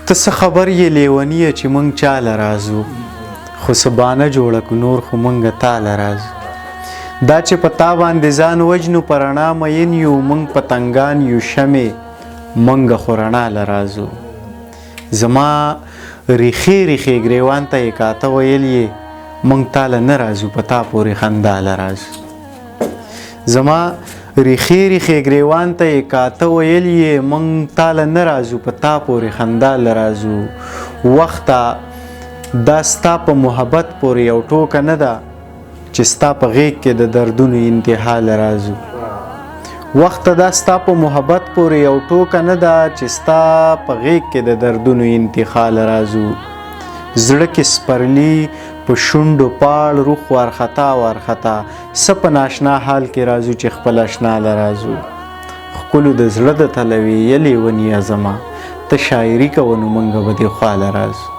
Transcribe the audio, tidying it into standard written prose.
ته څه خبر یې لیونیه چې موږ چاله راځو خو څه بانه جوړه کړو نور خو موږ تاله راځو دا چې په تا باندې ځان وجنو په رڼا مین یو موږ پتنګان یو شمې موږ خو رڼا له راځو زما ریښې ریښې ګریوان ته یې کاته ویل یې موږ تاله نه راځو په تا پورې خندا له راځو زما ریښې ریښې ګریوان ته یې کاته ویل یې موږ تاله نه راځو په تا پورې خندا له راځو وخته دا ستا په محبت پورې یو ټوکه نه ده چې ستا په غیږ کې د دردونو انتها له راځو وخته دا ستا په محبت پورې یو ټوکه نه ده چې ستا په غیږ کې د دردونو انتها له راځو زړه کې سپرلی په شونډو پاړ روح وارخطا وارخطا څه په ناشنا حال کې راځو چې خپل اشنا له راځو ښکلو د زړه د تلوي یې لیونیه زما ته شاعري کوه نو موږ به دې خوا له راځو